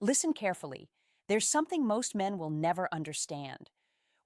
Listen carefully. There's something most men will never understand.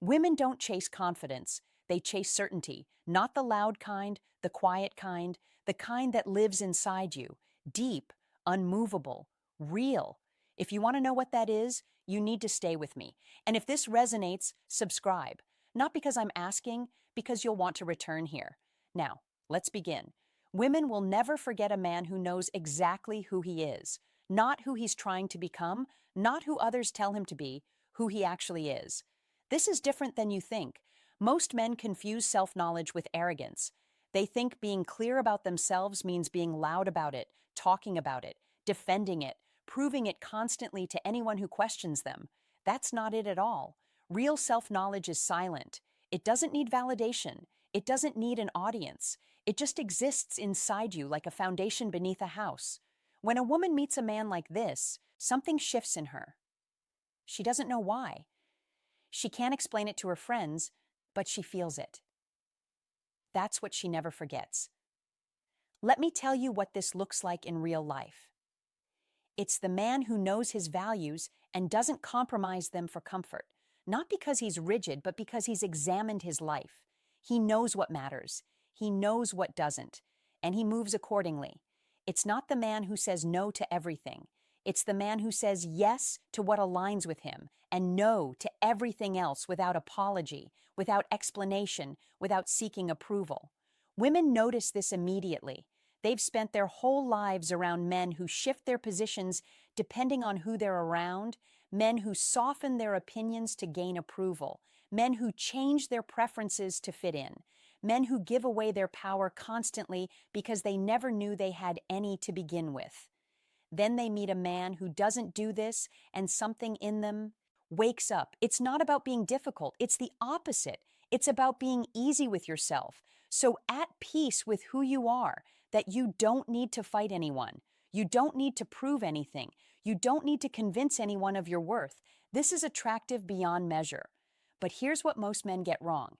Women don't chase confidence, they chase certainty, not the loud kind, the quiet kind, the kind that lives inside you, deep, unmovable, real. If you want to know what that is, you need to stay with me. And if this resonates, subscribe. Not because I'm asking, because you'll want to return here. Now, let's begin. Women will never forget a man who knows exactly who he is, not who he's trying to become, not who others tell him to be, who he actually is. This is different than you think. Most men confuse self-knowledge with arrogance. They think being clear about themselves means being loud about it, talking about it, defending it, proving it constantly to anyone who questions them. That's not it at all. Real self-knowledge is silent. It doesn't need validation. It doesn't need an audience. It just exists inside you like a foundation beneath a house. When a woman meets a man like this, something shifts in her. She doesn't know why. She can't explain it to her friends, but she feels it. That's what she never forgets. Let me tell you what this looks like in real life. It's the man who knows his values and doesn't compromise them for comfort, not because he's rigid, but because he's examined his life. He knows what matters. He knows what doesn't, and he moves accordingly. It's not the man who says no to everything. It's the man who says yes to what aligns with him and no to everything else without apology, without explanation, without seeking approval. Women notice this immediately. They've spent their whole lives around men who shift their positions depending on who they're around, men who soften their opinions to gain approval, men who change their preferences to fit in, men who give away their power constantly because they never knew they had any to begin with. Then they meet a man who doesn't do this, and something in them wakes up. It's not about being difficult. It's the opposite. It's about being easy with yourself. So at peace with who you are, that you don't need to fight anyone. You don't need to prove anything. You don't need to convince anyone of your worth. This is attractive beyond measure. But here's what most men get wrong.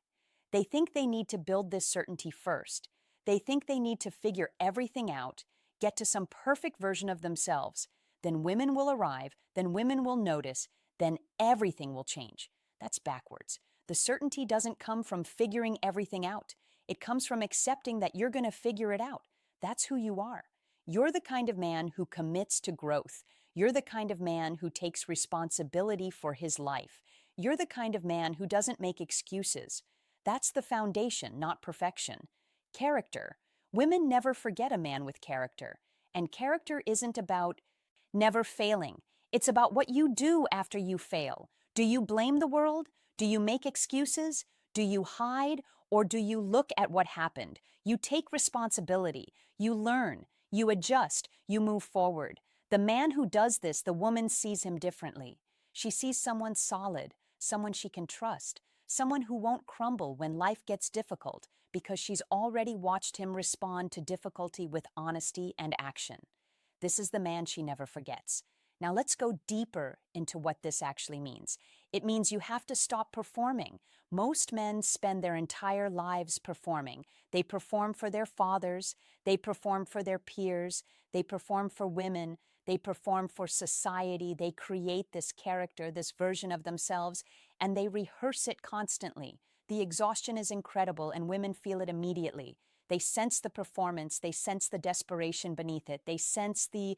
They think they need to build this certainty first. They think they need to figure everything out, get to some perfect version of themselves. Then women will arrive, then women will notice, then everything will change. That's backwards. The certainty doesn't come from figuring everything out. It comes from accepting that you're going to figure it out. That's who you are. You're the kind of man who commits to growth. You're the kind of man who takes responsibility for his life. You're the kind of man who doesn't make excuses. That's the foundation, not perfection. Character. Women never forget a man with character. And character isn't about never failing. It's about what you do after you fail. Do you blame the world? Do you make excuses? Do you hide? Or do you look at what happened? You take responsibility. You learn. You adjust. You move forward. The man who does this, the woman sees him differently. She sees someone solid, someone she can trust, someone who won't crumble when life gets difficult because she's already watched him respond to difficulty with honesty and action. This is the man she never forgets. Now let's go deeper into what this actually means. It means you have to stop performing. Most men spend their entire lives performing. They perform for their fathers, they perform for their peers, they perform for women, they perform for society, they create this character, this version of themselves, and they rehearse it constantly. The exhaustion is incredible, and women feel it immediately. They sense the performance, they sense the desperation beneath it, they sense the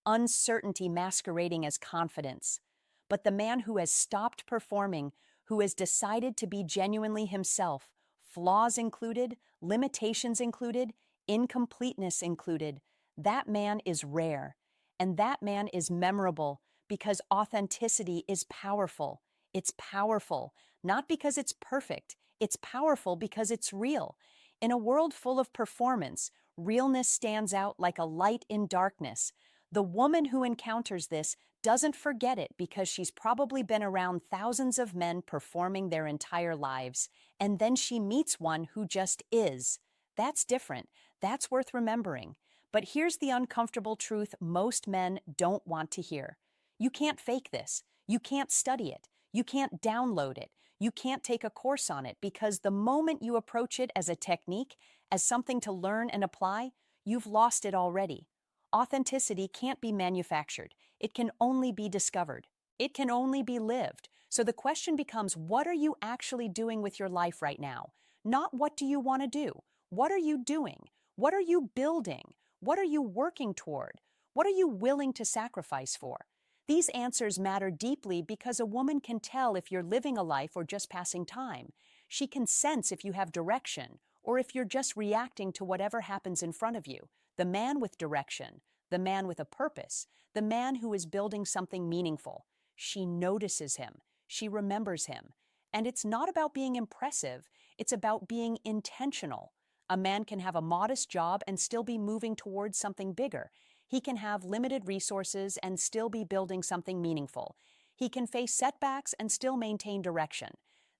uncertainty masquerading as confidence. But the man who has stopped performing, who has decided to be genuinely himself, flaws included, limitations included, incompleteness included, that man is rare. And that man is memorable because authenticity is powerful. It's powerful, not because it's perfect. It's powerful because it's real. In a world full of performance, realness stands out like a light in darkness. The woman who encounters this doesn't forget it because she's probably been around thousands of men performing their entire lives, and then she meets one who just is. That's different. That's worth remembering. But here's the uncomfortable truth most men don't want to hear. You can't fake this. You can't study it. You can't download it. You can't take a course on it because the moment you approach it as a technique, as something to learn and apply, you've lost it already. Authenticity can't be manufactured. It can only be discovered. It can only be lived. So the question becomes, what are you actually doing with your life right now? Not what do you want to do? What are you doing? What are you building? What are you working toward? What are you willing to sacrifice for? These answers matter deeply because a woman can tell if you're living a life or just passing time. She can sense if you have direction or if you're just reacting to whatever happens in front of you. The man with direction, the man with a purpose, the man who is building something meaningful. She notices him. She remembers him. And it's not about being impressive, it's about being intentional. A man can have a modest job and still be moving towards something bigger. He can have limited resources and still be building something meaningful. He can face setbacks and still maintain direction.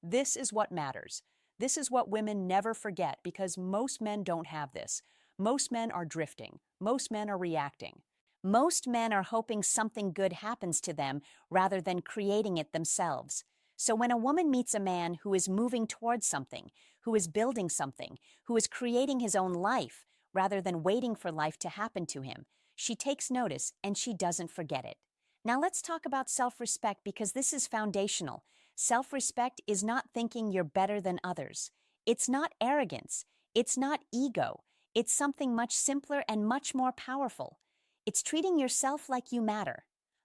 This is what matters. This is what women never forget because most men don't have this. Most men are drifting. Most men are reacting. Most men are hoping something good happens to them rather than creating it themselves. So when a woman meets a man who is moving towards something, who is building something, who is creating his own life rather than waiting for life to happen to him, she takes notice and she doesn't forget it. Now let's talk about self-respect because this is foundational. Self-respect is not thinking you're better than others. It's not arrogance. It's not ego. It's something much simpler and much more powerful. It's treating yourself like you matter.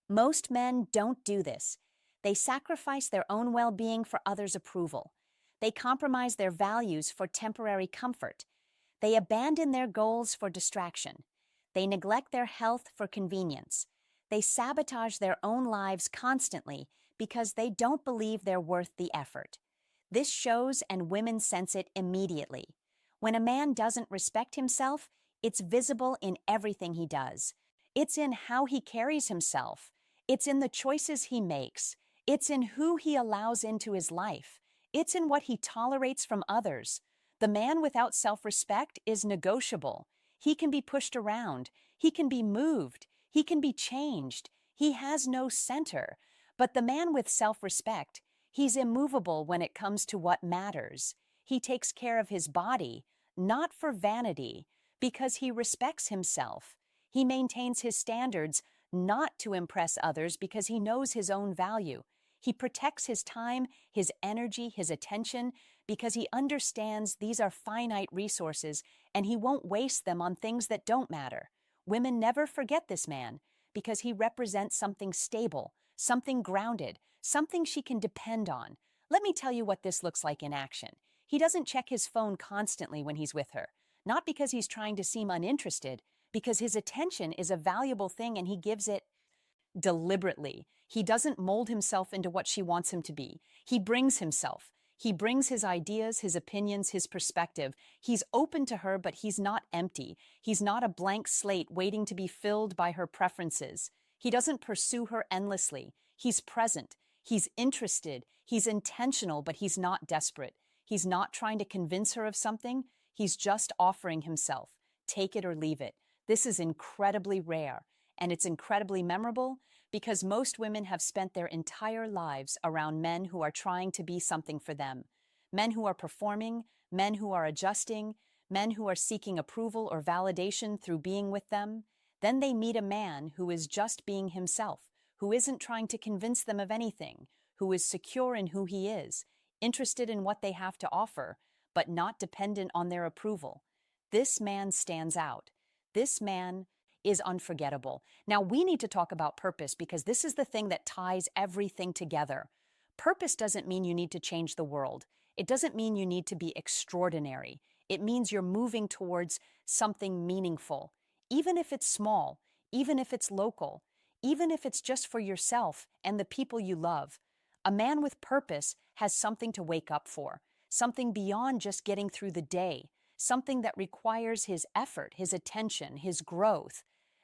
Most men don't do this. They sacrifice their own well-being for others' approval. They compromise their values for temporary comfort. They abandon their goals for distraction. They neglect their health for convenience. They sabotage their own lives constantly because they don't believe they're worth the effort. This shows and women sense it immediately. When a man doesn't respect himself, it's visible in everything he does. It's in how he carries himself. It's in the choices he makes. It's in who he allows into his life. It's in what he tolerates from others. The man without self-respect is negotiable. He can be pushed around. He can be moved. He can be changed. He has no center. But the man with self-respect, he's immovable when it comes to what matters. He takes care of his body, not for vanity, because he respects himself. He maintains his standards not to impress others because he knows his own value. He protects his time, his energy, his attention because he understands these are finite resources and he won't waste them on things that don't matter. Women never forget this man because he represents something stable, something grounded, something she can depend on. Let me tell you what this looks like in action. He doesn't check his phone constantly when he's with her, not because he's trying to seem uninterested, because his attention is a valuable thing and he gives it deliberately. He doesn't mold himself into what she wants him to be. He brings himself. He brings his ideas, his opinions, his perspective. He's open to her, but he's not empty. He's not a blank slate waiting to be filled by her preferences. He doesn't pursue her endlessly. He's present. He's interested. He's intentional, but he's not desperate. He's not trying to convince her of something. He's just offering himself. Take it or leave it. This is incredibly rare, and it's incredibly memorable because most women have spent their entire lives around men who are trying to be something for them. Men who are performing, men who are adjusting, men who are seeking approval or validation through being with them. Then they meet a man who is just being himself, who isn't trying to convince them of anything, who is secure in who he is, interested in what they have to offer, but not dependent on their approval. This man stands out. This man is unforgettable. Now, we need to talk about purpose because this is the thing that ties everything together. Purpose doesn't mean you need to change the world. It doesn't mean you need to be extraordinary. It means you're moving towards something meaningful, even if it's small, even if it's local, even if it's just for yourself and the people you love. A man with purpose has something to wake up for, something beyond just getting through the day, something that requires his effort, his attention, his growth.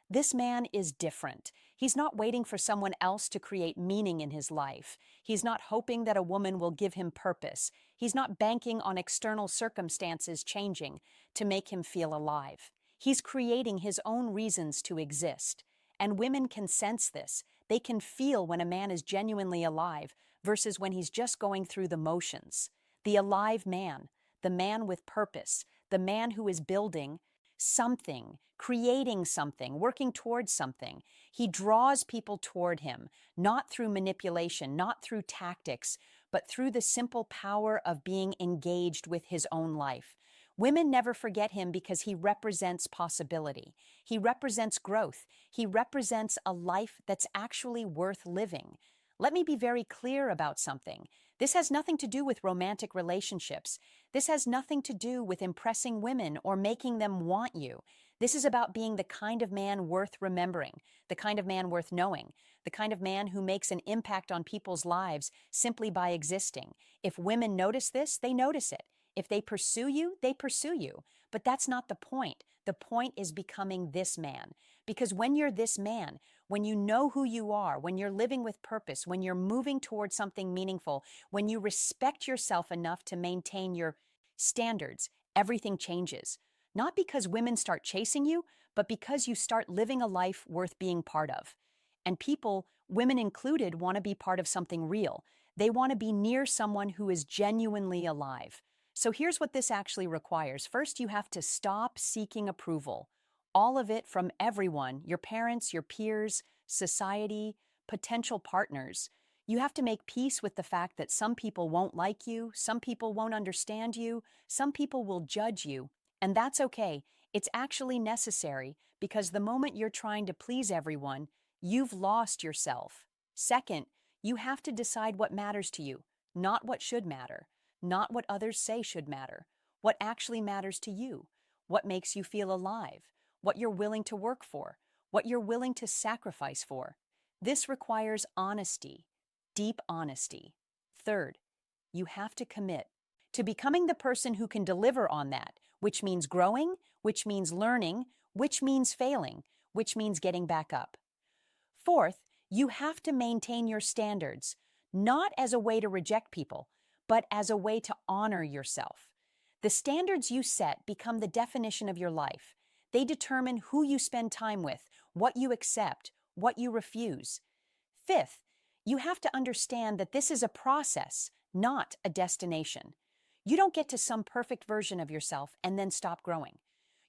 This man is different. He's not waiting for someone else to create meaning in his life. He's not hoping that a woman will give him purpose. He's not banking on external circumstances changing to make him feel alive. He's creating his own reasons to exist. And women can sense this. They can feel when a man is genuinely alive versus when he's just going through the motions. The alive man, the man with purpose, the man who is building something, creating something, working towards something. He draws people toward him, not through manipulation, not through tactics, but through the simple power of being engaged with his own life. Women never forget him because he represents possibility. He represents growth. He represents a life that's actually worth living. Let me be very clear about something. This has nothing to do with romantic relationships. This has nothing to do with impressing women or making them want you. This is about being the kind of man worth remembering, the kind of man worth knowing, the kind of man who makes an impact on people's lives simply by existing. If women notice this, they notice it. If they pursue you, they pursue you. But that's not the point. The point is becoming this man. Because when you're this man, when you know who you are, when you're living with purpose, when you're moving towards something meaningful, when you respect yourself enough to maintain your standards, everything changes. Not because women start chasing you, but because you start living a life worth being part of. And people, women included, want to be part of something real. They want to be near someone who is genuinely alive. So here's what this actually requires. First, you have to stop seeking approval. All of it from everyone, your parents, your peers, society, potential partners. You have to make peace with the fact that some people won't like you, some people won't understand you, some people will judge you, and that's okay. It's actually necessary because the moment you're trying to please everyone, you've lost yourself. Second, you have to decide what matters to you, not what should matter, not what others say should matter, what actually matters to you, what makes you feel alive, what you're willing to work for, what you're willing to sacrifice for. This requires honesty, deep honesty. Third, you have to commit to becoming the person who can deliver on that, which means growing, which means learning, which means failing, which means getting back up. Fourth, you have to maintain your standards, not as a way to reject people, but as a way to honor yourself. The standards you set become the definition of your life. They determine who you spend time with, what you accept, what you refuse. Fifth, you have to understand that this is a process, not a destination. You don't get to some perfect version of yourself and then stop growing.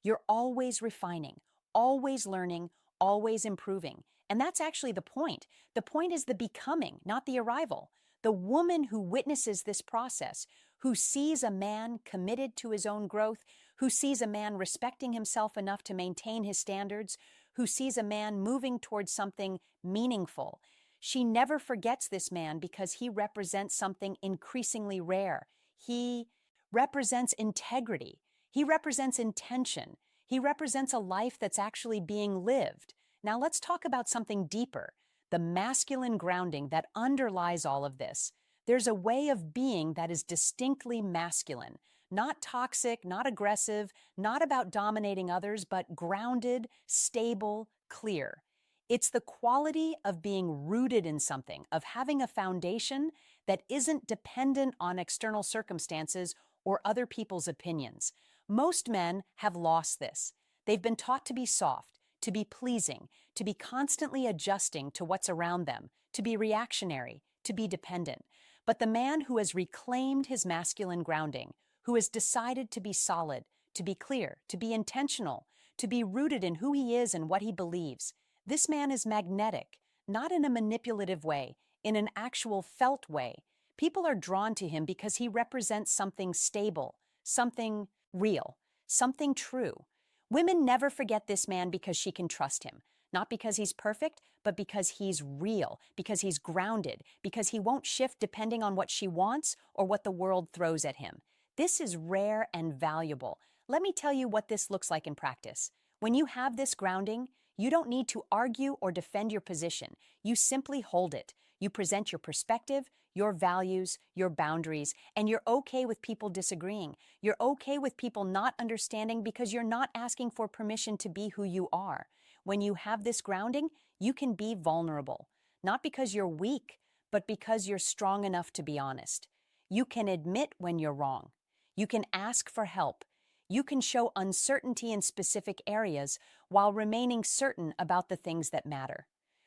You're always refining, always learning, always improving. And that's actually the point. The point is the becoming, not the arrival. The woman who witnesses this process, who sees a man committed to his own growth, who sees a man respecting himself enough to maintain his standards, who sees a man moving towards something meaningful. She never forgets this man because he represents something increasingly rare. He represents integrity. He represents intention. He represents a life that's actually being lived. Now let's talk about something deeper, the masculine grounding that underlies all of this. There's a way of being that is distinctly masculine, not toxic, not aggressive, not about dominating others, but grounded, stable, clear. It's the quality of being rooted in something, of having a foundation that isn't dependent on external circumstances or other people's opinions. Most men have lost this. They've been taught to be soft, to be pleasing, to be constantly adjusting to what's around them, to be reactionary, to be dependent. But the man who has reclaimed his masculine grounding, who has decided to be solid, to be clear, to be intentional, to be rooted in who he is and what he believes, this man is magnetic, not in a manipulative way, in an actual felt way. People are drawn to him because he represents something stable, something real, something true. Women never forget this man because she can trust him. Not because he's perfect, but because he's real, because he's grounded, because he won't shift depending on what she wants or what the world throws at him. This is rare and valuable. Let me tell you what this looks like in practice. When you have this grounding, you don't need to argue or defend your position. You simply hold it. You present your perspective, your values, your boundaries, and you're okay with people disagreeing. You're okay with people not understanding because you're not asking for permission to be who you are. When you have this grounding, you can be vulnerable, not because you're weak, but because you're strong enough to be honest. You can admit when you're wrong. You can ask for help. You can show uncertainty in specific areas while remaining certain about the things that matter.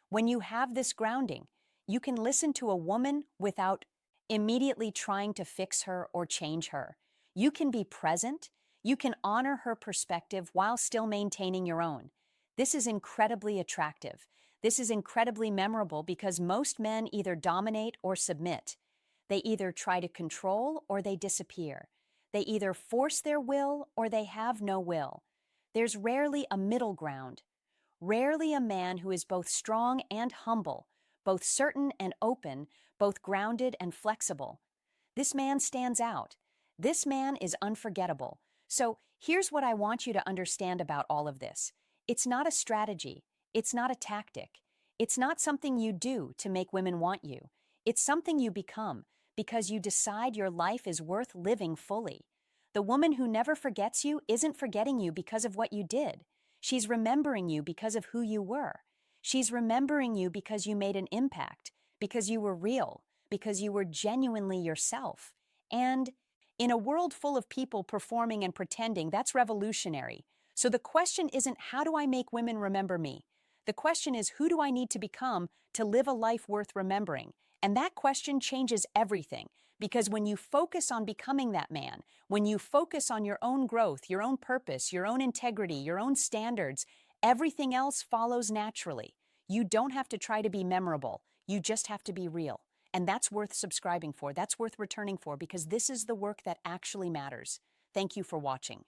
When you have this grounding, you can listen to a woman without immediately trying to fix her or change her. You can be present. You can honor her perspective while still maintaining your own. This is incredibly attractive. This is incredibly memorable because most men either dominate or submit. They either try to control or they disappear. They either force their will or they have no will. There's rarely a middle ground. Rarely a man who is both strong and humble, both certain and open, both grounded and flexible. This man stands out. This man is unforgettable. So here's what I want you to understand about all of this. It's not a strategy. It's not a tactic. It's not something you do to make women want you. It's something you become because you decide your life is worth living fully. The woman who never forgets you isn't forgetting you because of what you did. She's remembering you because of who you were. She's remembering you because you made an impact, because you were real, because you were genuinely yourself. And in a world full of people performing and pretending, that's revolutionary. So the question isn't, how do I make women remember me? The question is, who do I need to become to live a life worth remembering? And that question changes everything, because when you focus on becoming that man, when you focus on your own growth, your own purpose, your own integrity, your own standards, everything else follows naturally. You don't have to try to be memorable. You just have to be real. And that's worth subscribing for. That's worth returning for, because this is the work that actually matters. Thank you for watching.